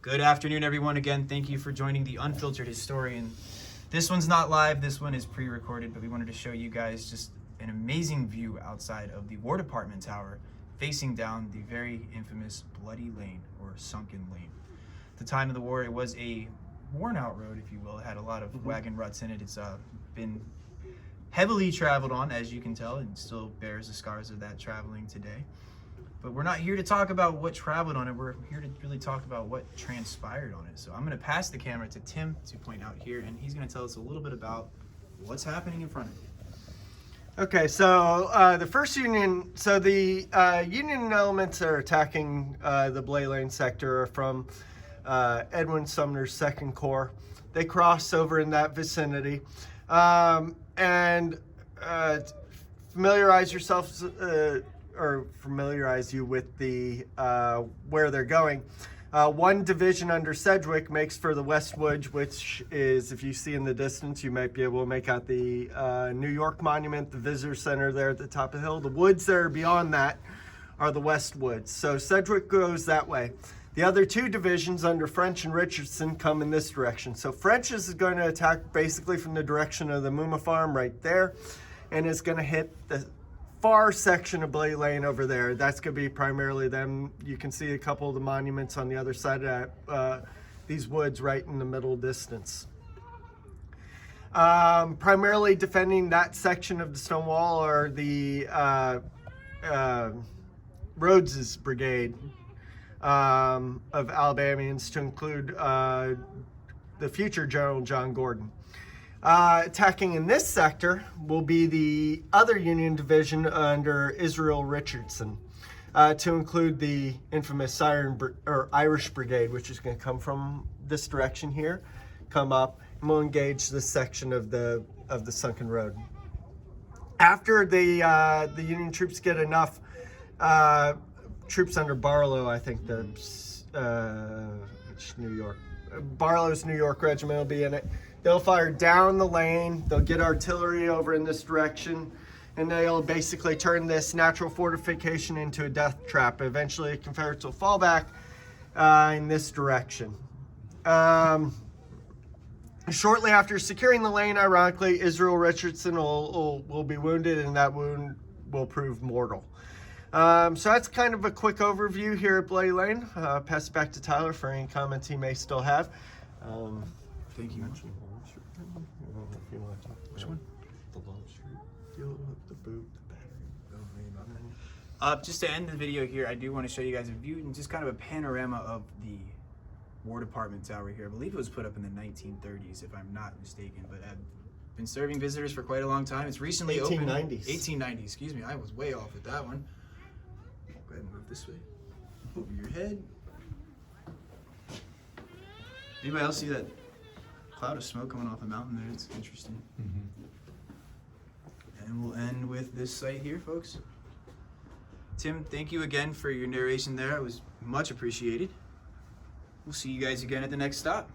Good afternoon, everyone. Again, thank you for joining the Unfiltered Historian. This one's not live, this one is pre-recorded, but we wanted to show you guys just an amazing view outside of the War Department Tower, facing down the very infamous Bloody Lane, or Sunken Lane. At the time of the war, it was a worn-out road, if you will. It had a lot of wagon ruts in it. It's been heavily traveled on, as you can tell, and still bears the scars of that traveling today. But we're not here to talk about what traveled on it. We're here to really talk about what transpired on it. So I'm going to pass the camera to Tim to point out here, and he's going to tell us a little bit about what's happening in front of you. Okay, so the first Union, Union elements that are attacking the Bloody Lane sector are from Edwin Sumner's 2nd Corps. They cross over in that vicinity. Familiarize yourselves or familiarize you with the where they're going. One division under Sedgwick makes for the West Woods, which is, if you see in the distance, you might be able to make out the New York Monument, the Visitor Center there at the top of the hill. The woods that are beyond that are the West Woods. So Sedgwick goes that way. The other two divisions under French and Richardson come in this direction. So French is going to attack basically from the direction of the Muma Farm right there, and is going to hit the far section of Bloody Lane over there. That's going to be primarily them. You can see a couple of the monuments on the other side of that, these woods right in the middle distance. Primarily defending that section of the stone wall are the Rhodes's brigade of Alabamians, to include the future General John Gordon. Attacking in this sector will be the other Union division under Israel Richardson, to include the infamous Irish Brigade, which is going to come from this direction here, come up, and we'll engage this section of the sunken road. After the Union troops get enough troops under Barlow, I think Barlow's New York Regiment will be in it. They'll fire down the lane, they'll get artillery over in this direction, and they'll basically turn this natural fortification into a death trap. Eventually, the Confederates will fall back in this direction. Shortly after securing the lane, ironically, Israel Richardson will be wounded, and that wound will prove mortal. So that's kind of a quick overview here at Bloody Lane. Pass it back to Tyler for any comments he may still have. Thank you. Which one? The long street. The boot, the battery. Just to end the video here, I do want to show you guys a view and just kind of a panorama of the War Department Tower here. I believe it was put up in the 1930s, if I'm not mistaken, but I've been serving visitors for quite a long time. It's recently 1890s. opened. 1890s, excuse me. I was way off with that one. Go ahead and move this way. Over your head. Anybody else see that cloud of smoke coming off the mountain there? It's interesting. And we'll end with this site here, folks. Tim, thank you again for your narration there. It was much appreciated. We'll see you guys again at the next stop.